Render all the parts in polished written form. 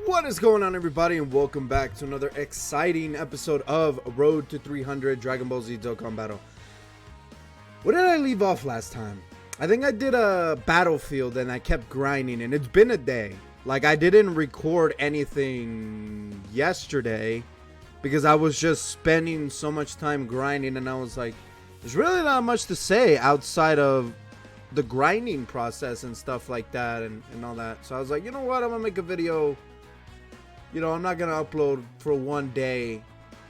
What is going on, everybody, and welcome back to another exciting episode of Road to 300 Dragon Ball Z Dokkan Battle. Where did I leave off last time? I think I did a battlefield and I kept grinding, and it's been a day. Like, I didn't record anything yesterday because I was just spending so much time grinding, and I was like, there's really not much to say outside of the grinding process and stuff like that and all that. So I was like, you know what, I'm gonna make a video. You know, I'm not gonna upload for one day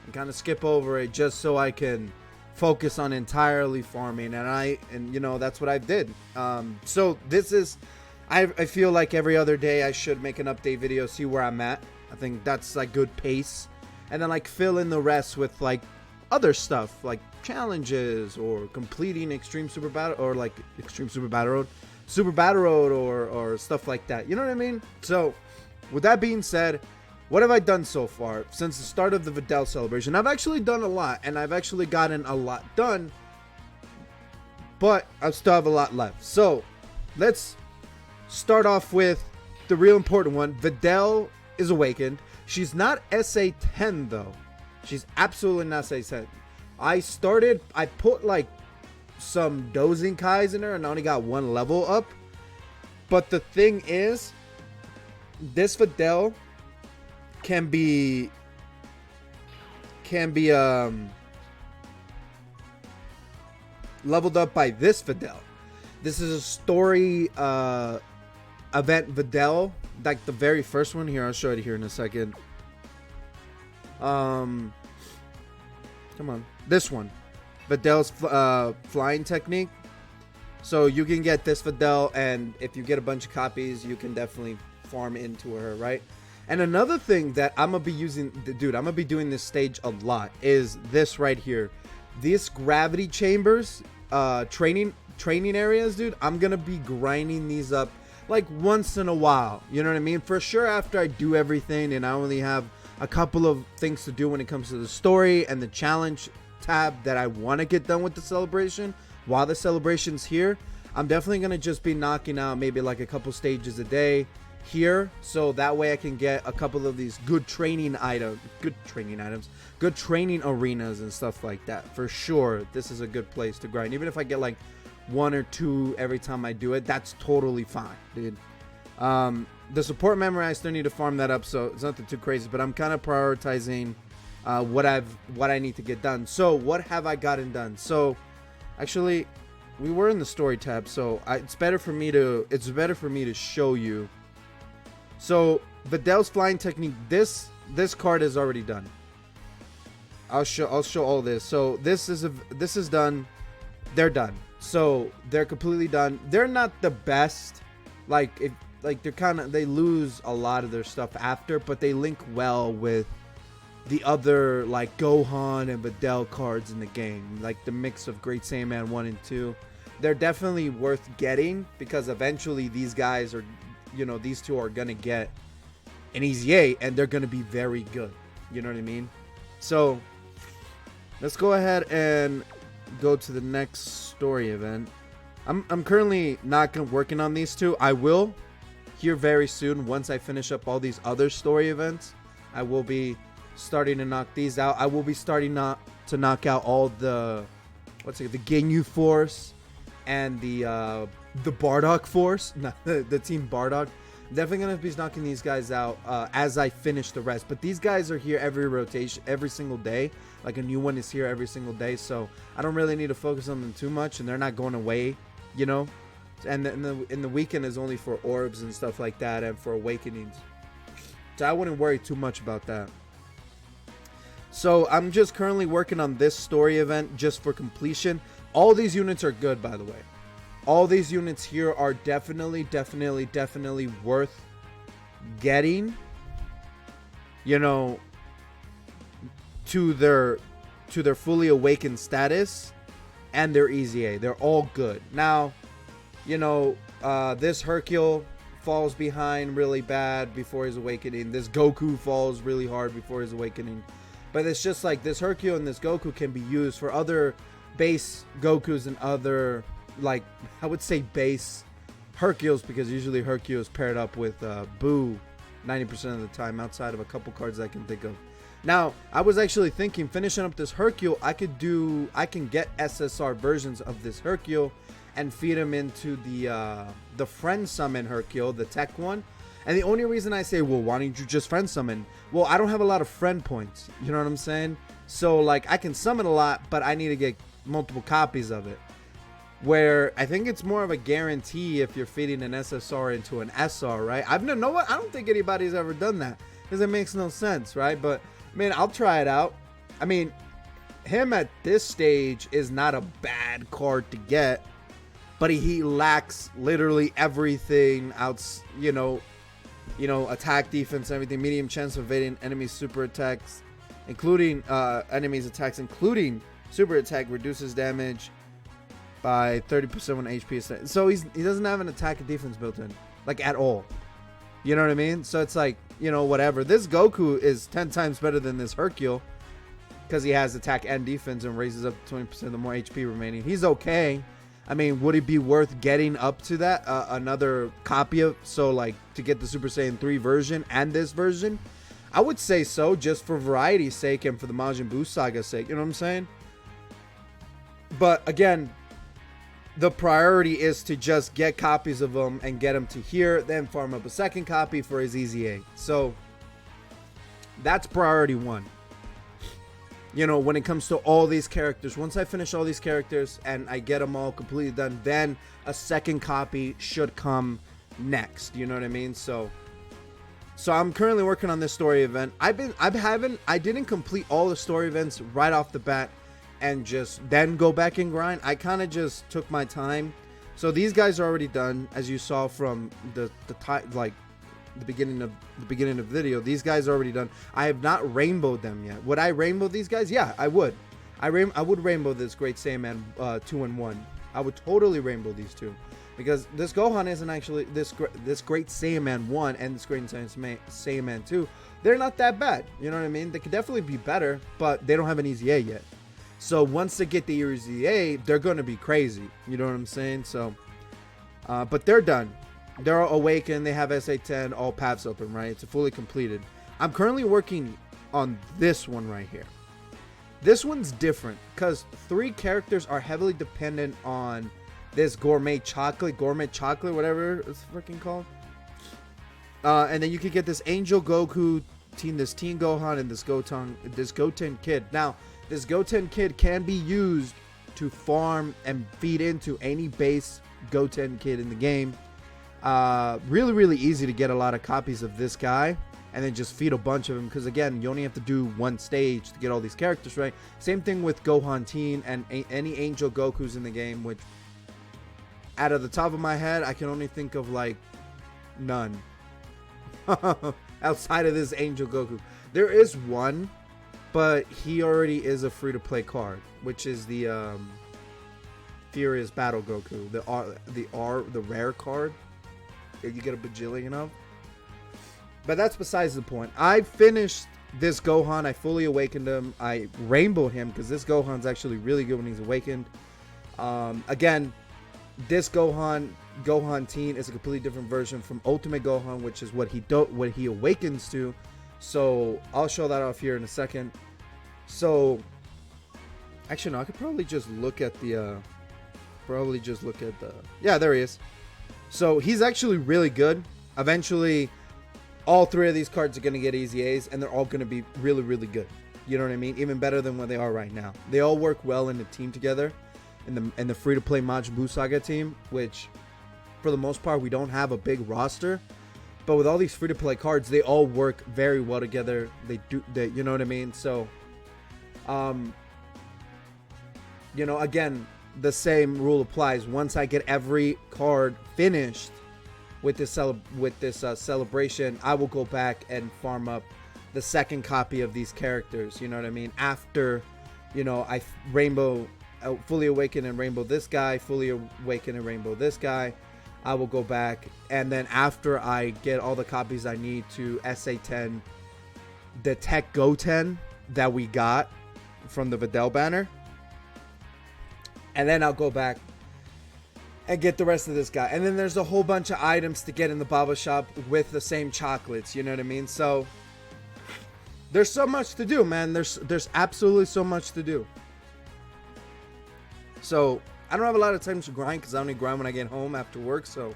and kind of skip over it just so I can focus on entirely farming, and you know, that's what I did. So this is, I feel like every other day I should make an update video, see where I'm at. I think that's like good pace, and then like fill in the rest with like other stuff like challenges or completing Extreme Super Battle, or like Extreme Super Battle Road, Super Battle Road, or stuff like that. You know what I mean? So with that being said, what have I done so far since the start of the Videl celebration? I've actually done a lot, and I've actually gotten a lot done, but I still have a lot left. So let's start off with the real important one. Videl is awakened. She's not SA 10 though. She's absolutely not SA 10. I put like some dozing Kais in her and I only got one level up. But the thing is, this Videl can be leveled up by this Videl. This is a story event Videl, like the very first one. Here, I'll show it here in a second. Come on, this one, Videl's flying technique. So you can get this Videl, and if you get a bunch of copies, you can definitely farm into her, right? And another thing that I'm gonna be using, dude, I'm gonna be doing this stage a lot, is this right here. These gravity chambers, training areas, dude. I'm gonna be grinding these up like once in a while. You know what I mean? For sure, after I do everything and I only have a couple of things to do when it comes to the story and the challenge tab that I want to get done with the celebration while the celebration's here, I'm definitely gonna just be knocking out maybe like a couple stages a day here, so that way I can get a couple of these good training arenas and stuff like that. For sure, this is a good place to grind. Even if I get like one or two every time I do it, that's totally fine, dude. The support memory, I still need to farm that up, so it's nothing too crazy, but I'm kind of prioritizing what I need to get done. So what have I gotten done? So actually, we were in the story tab, so it's better for me to show you. So Videl's flying technique, this card is already done. I'll show all this. So this is done. They're done. So they're completely done. They're not the best. Like they lose a lot of their stuff after, but they link well with the other like Gohan and Videl cards in the game, like the mix of Great Saiyaman 1 and 2. They're definitely worth getting because eventually these guys are, you know, these two are gonna get an easy 8 and they're gonna be very good. You know what I mean? So let's go ahead and go to the next story event. I'm currently not working on these two. I will here very soon. Once I finish up all these other story events, I will be starting to knock these out. I will be starting to knock out all the the Ginyu Force and the Bardock Force, the Team Bardock. I'm definitely gonna be knocking these guys out as I finish the rest. But these guys are here every rotation, every single day. Like a new one is here every single day, so I don't really need to focus on them too much, and they're not going away, you know. And in the weekend is only for orbs and stuff like that, and for awakenings. So I wouldn't worry too much about that. So I'm just currently working on this story event just for completion. All these units are good, by the way. All these units here are definitely worth getting, you know, to their fully awakened status and their easy A. They're all good. Now, you know, this Hercule falls behind really bad before his awakening. This Goku falls really hard before his awakening. But it's just like this Hercule and this Goku can be used for other base Gokus and other, like, I would say base Hercules, because usually Hercule is paired up with Boo 90% of the time, outside of a couple cards I can think of. Now, I was actually thinking, finishing up this Hercule, I can get SSR versions of this Hercule and feed him into the friend summon Hercule, the tech one. And the only reason I say, well, why don't you just friend summon? Well, I don't have a lot of friend points. You know what I'm saying? So, like, I can summon a lot, but I need to get multiple copies of it. Where I think it's more of a guarantee if you're feeding an SSR into an SR, right? No what? I don't think anybody's ever done that because it makes no sense, right? But, man, I'll try it out. I mean, him at this stage is not a bad card to get, but he lacks literally everything else, you know, attack, defense, everything, medium chance of evading enemies' super attacks, including enemies' attacks, including super attack, reduces damage by 30% when HP is set. So he doesn't have an attack and defense built in, like, at all. You know what I mean? So it's like, you know, whatever. This Goku is 10 times better than this Hercule because he has attack and defense and raises up 20% the more HP remaining. He's okay. I mean, would it be worth getting up to that? Another copy of, so like to get the Super Saiyan 3 version and this version? I would say so, just for variety's sake and for the Majin Buu Saga's sake. You know what I'm saying? But again, the priority is to just get copies of them and get them to here, then farm up a second copy for his EZA. So that's priority one. You know, when it comes to all these characters, once I finish all these characters and I get them all completely done, then a second copy should come next. You know what I mean? So I'm currently working on this story event. I didn't complete all the story events right off the bat and just then go back and grind. I kind of just took my time. So these guys are already done, as you saw from the beginning of the video. These guys are already done. I have not rainbowed them yet. Would I rainbow these guys? Yeah, I would. I would rainbow this Great Saiyaman 2 and 1. I would totally rainbow these two, because this Gohan isn't actually this Great Saiyaman 1 and this Great Saiyaman 2. They're not that bad. You know what I mean? They could definitely be better, but they don't have an EZA yet. So once they get the EZA, they're going to be crazy. You know what I'm saying? So, but they're done. They're all awakened. They have SA10, all paths open, right? It's fully completed. I'm currently working on this one right here. This one's different because 3 characters are heavily dependent on this gourmet chocolate, whatever it's freaking called. And then you could get this Angel Goku, this Teen Gohan, and this Goten Kid. Now, this Goten Kid can be used to farm and feed into any base Goten Kid in the game. Really, really easy to get a lot of copies of this guy and then just feed a bunch of them, because again, you only have to do one stage to get all these characters, right? Same thing with Gohan Teen and any Angel Gokus in the game, which out of the top of my head, I can only think of like none outside of this Angel Goku. There is one, but he already is a free-to-play card, which is the Furious Battle Goku, the rare card. You get a bajillion of. But that's besides the point. I finished this Gohan. I fully awakened him. I rainbowed him because this Gohan's actually really good when he's awakened. Again, this Gohan Teen is a completely different version from Ultimate Gohan, which is what he awakens to. So I'll show that off here in a second. So actually, no, I could probably just look at the yeah, there he is. So he's actually really good. Eventually, all 3 of these cards are going to get EZAs, and they're all going to be really, really good. You know what I mean? Even better than what they are right now. They all work well in the team together, in the free-to-play Majin Buu Saga team, which, for the most part, we don't have a big roster. But with all these free-to-play cards, they all work very well together. You know what I mean? So, you know, again, the same rule applies. Once I get every card finished with this celebration, I will go back and farm up the second copy of these characters. You know what I mean? After, you know, I fully awaken and rainbow this guy, fully awaken and rainbow this guy, I will go back, and then after I get all the copies I need to SA10, the Tech Goten that we got from the Videl banner, and then I'll go back and get the rest of this guy. And then there's a whole bunch of items to get in the Baba shop with the same chocolates, you know what I mean? So there's so much to do, man. There's absolutely so much to do. So I don't have a lot of time to grind because I only grind when I get home after work. So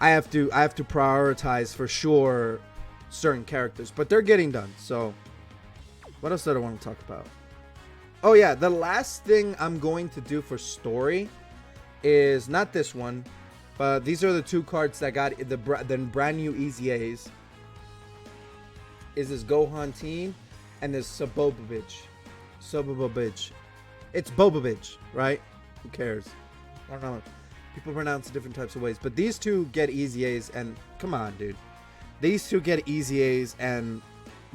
I have to prioritize for sure certain characters, but they're getting done. So what else did I want to talk about? Oh yeah, the last thing I'm going to do for story is not this one, but these are the two cards that got the brand new Easy A's. Is this Gohan Teen and this Sobobovich. It's Bobovich, right? Who cares? I don't know. People pronounce it different types of ways, but these two get Easy A's, and come on, dude. These two get Easy A's, and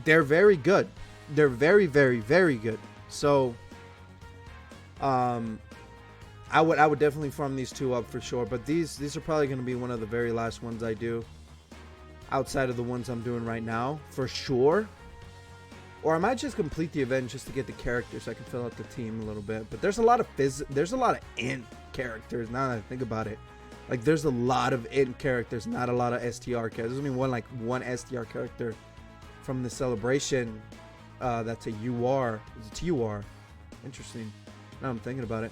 they're very good. They're very, very, very good. So, I would definitely farm these two up for sure. But these are probably going to be one of the very last ones I do, outside of the ones I'm doing right now, for sure. Or I might just complete the event just to get the characters so I can fill out the team a little bit. But there's a lot of int characters now that I think about it. Like there's a lot of int characters, not a lot of STR characters. There's only one STR character from the celebration. That's a UR. It's a TUR. Interesting. Now I'm thinking about it.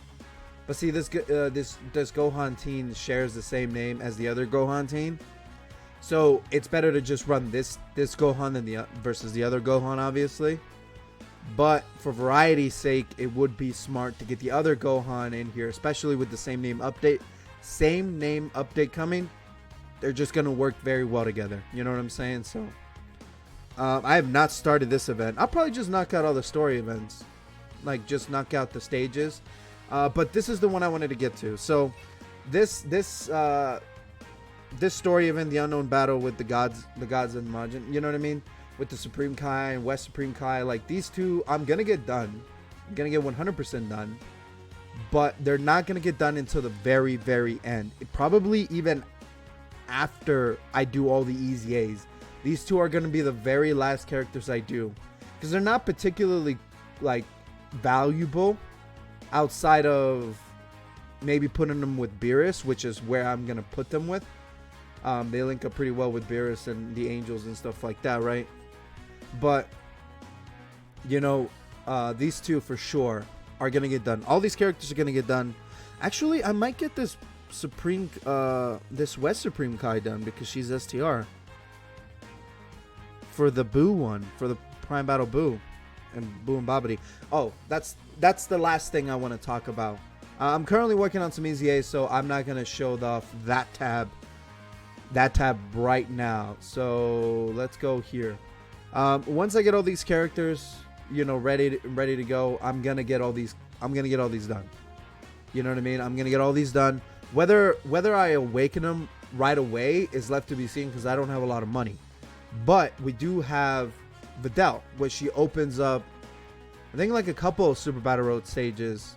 But see, this Gohan Teen shares the same name as the other Gohan Teen. So it's better to just run this Gohan than versus the other Gohan, obviously. But for variety's sake, it would be smart to get the other Gohan in here, especially with the same name update. Same name update coming. They're just gonna work very well together. You know what I'm saying? So I have not started this event. I'll probably just knock out all the story events, like just knock out the stages. But this is the one I wanted to get to. So this story event, the unknown battle with the gods and Majin, you know what I mean? With the Supreme Kai and West Supreme Kai, like these two, I'm gonna get done. I'm gonna get 100% done. But they're not gonna get done until the very, very end. Probably even after I do all the Easy A's. These two are gonna be the very last characters I do, because they're not particularly like valuable outside of maybe putting them with Beerus, which is where I'm gonna put them with. They link up pretty well with Beerus and the Angels and stuff like that, right? But you know, these two for sure are gonna get done. All these characters are gonna get done. Actually, I might get this West Supreme Kai done because she's STR for the Boo one, for the Prime Battle Boo and Boo and Babidi. Oh, that's the last thing I want to talk about. I'm currently working on some Easy A's, so I'm not gonna show off that tab right now. So let's go here. Once I get all these characters, you know, ready to go, I'm gonna get all these done. You know what I mean? I'm gonna get all these done. Whether I awaken them right away is left to be seen, because I don't have a lot of money. But we do have Videl, which she opens up, I think, like a couple of Super Battle Road stages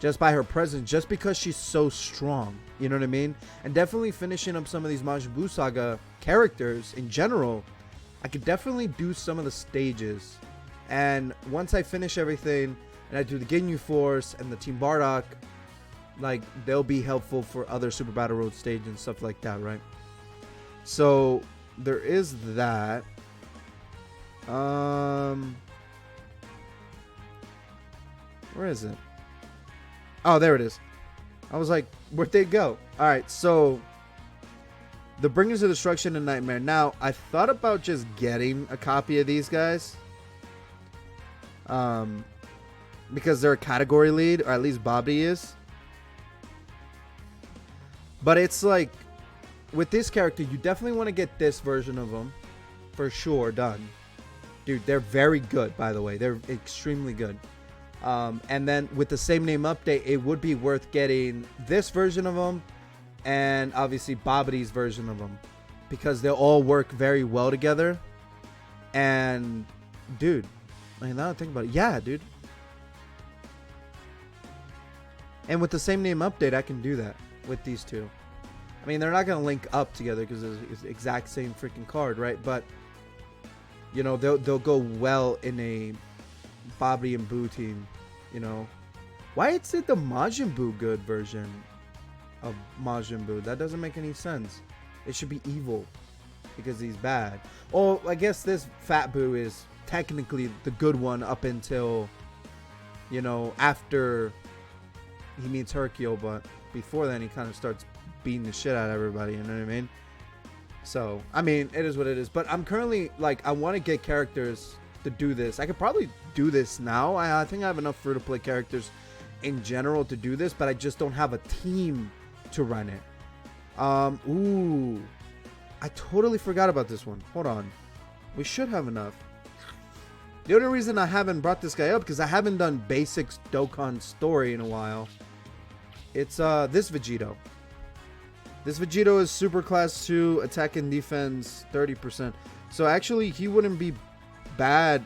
just by her presence, just because she's so strong. You know what I mean? And definitely finishing up some of these Majin Buu Saga characters in general, I could definitely do some of the stages. And once I finish everything and I do the Ginyu Force and the Team Bardock, like, they'll be helpful for other Super Battle Road stages and stuff like that, right? So there is that. Where is it? Oh, there it is. I was like, where'd they go? All right, so the Bringers of Destruction and Nightmare. Now, I thought about just getting a copy of these guys, because they're a category lead, or at least Bobby is. But it's like, with this character, you definitely want to get this version of them for sure done. Dude, they're very good, by the way. They're extremely good. And then with the same name update, it would be worth getting this version of them and obviously Babidi's version of them, because they'll all work very well together. And dude, like, now I think about it, yeah, dude. And with the same name update, I can do that with these two. I mean, they're not gonna link up together because it's the exact same freaking card, right? But you know, they'll go well in a Babidi and Boo team, you know. Why is it the Majin Buu good version? of Majin Buu. That doesn't make any sense. It should be evil because he's bad. Oh, I guess this Fat Buu is technically the good one up until, you know, after he meets Hercule, but before then he kind of starts beating the shit out of everybody, you know what I mean? So, I mean, it is what it is. But I'm currently, like, I want to get characters to do this. I could probably do this now. I think I have enough free-to-play characters in general to do this, but I just don't have a team to run it. Ooh. I totally forgot about this one. Hold on. We should have enough. The only reason I haven't brought this guy up because I haven't done basics Dokkan story in a while. It's this Vegito. This Vegito is super class 2, attack and defense 30%. So actually he wouldn't be bad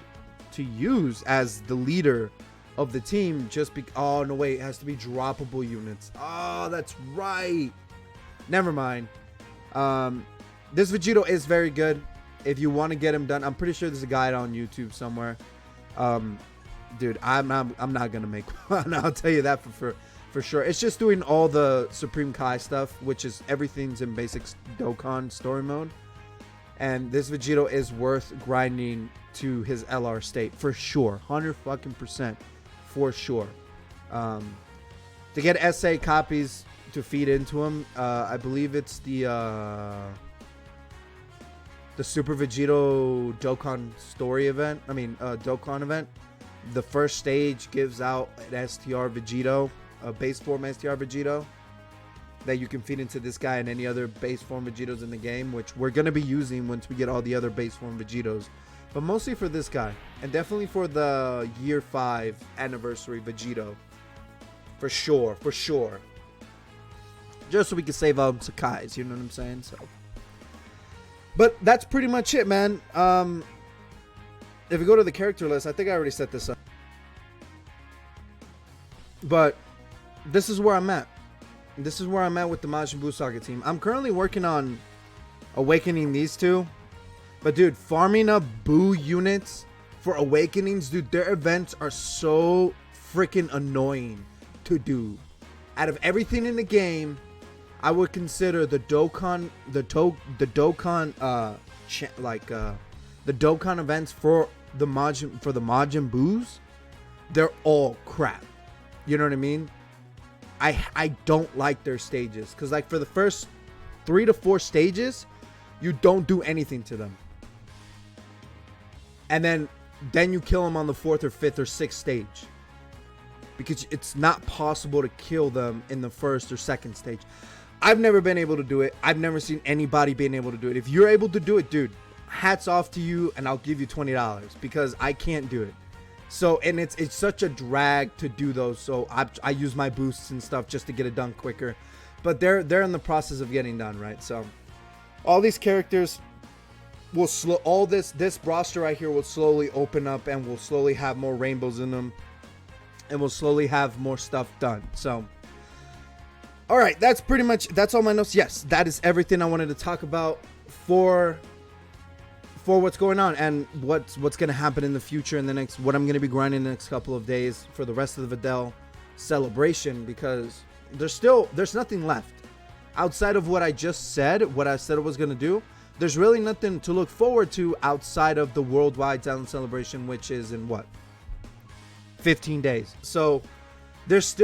to use as the leader of the team just oh no, wait, it has to be droppable units. Oh, that's right. Never mind. This Vegito is very good. If you want to get him done, I'm pretty sure there's a guide on YouTube somewhere. Dude, I'm not gonna make one. I'll tell you that for sure. It's just doing all the Supreme Kai stuff, which is everything's in basic Dokkan story mode. And this Vegito is worth grinding to his LR state for sure, 100% for sure. To get SA copies to feed into him, I believe it's the Super Vegito Dokkan story event. I mean, Dokkan event. The first stage gives out an STR Vegito, a base form STR Vegito that you can feed into this guy and any other base form Vegitos in the game, which we're going to be using once we get all the other base form Vegitos. But mostly for this guy. And definitely for the year 5 anniversary Vegito. For sure. For sure. Just so we can save up some Kais. You know what I'm saying? So. But that's pretty much it, man. If we go to the character list, I think I already set this up. But this is where I'm at. This is where I'm at with the Majin Buu Saga team. I'm currently working on awakening these two. But dude, farming up Buu units for awakenings, dude, their events are so freaking annoying to do. Out of everything in the game, I would consider the Dokkan, the Dokkan events for the Majin Buus, they're all crap. You know what I mean? I don't like their stages because, like, for the first 3 to 4 stages, you don't do anything to them, and then you kill them on the 4th or 5th or 6th stage because it's not possible to kill them in the 1st or 2nd stage. I've never been able to do it. I've never seen anybody being able to do it. If you're able to do it, dude, hats off to you, and I'll give you $20 because I can't do it. So, and it's such a drag to do those. So I use my boosts and stuff just to get it done quicker. But they're in the process of getting done, right? So all these characters will all this roster right here will slowly open up, and we'll slowly have more rainbows in them, and we'll slowly have more stuff done. So all right, that's all my notes. Yes, that is everything I wanted to talk about for what's going on and what's going to happen in the future in the next, what I'm going to be grinding in the next couple of days for the rest of the Videl celebration, because there's nothing left outside of what I just said, what I said I was going to do. There's really nothing to look forward to outside of the worldwide talent celebration, which is in what, 15 days. So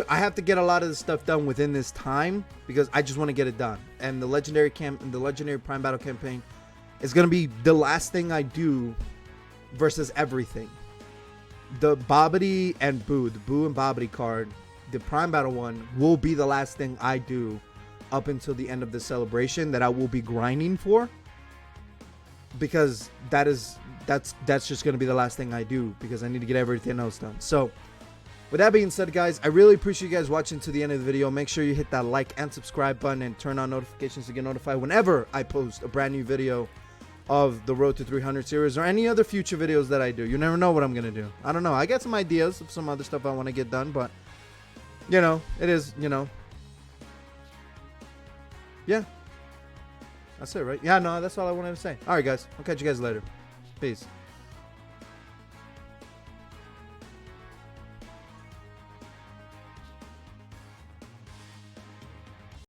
I have to get a lot of this stuff done within this time because I just want to get it done. And the legendary Prime Battle campaign is going to be the last thing I do versus everything. The Bobbity and Boo, the Boo and Bobbity card, the Prime Battle one will be the last thing I do up until the end of the celebration that I will be grinding for, because that's just going to be the last thing I do because I need to get everything else done. So with that being said, guys, I really appreciate you guys watching to the end of the video. Make sure you hit that like and subscribe button and turn on notifications to get notified whenever I post a brand new video of the Road to 300 series or any other future videos that I do. You never know what I'm going to do. I don't know. I got some ideas of some other stuff I want to get done, but, you know, it is, you know. Yeah. That's it, right? Yeah, no, that's all I wanted to say. All right, guys. I'll catch you guys later. Peace.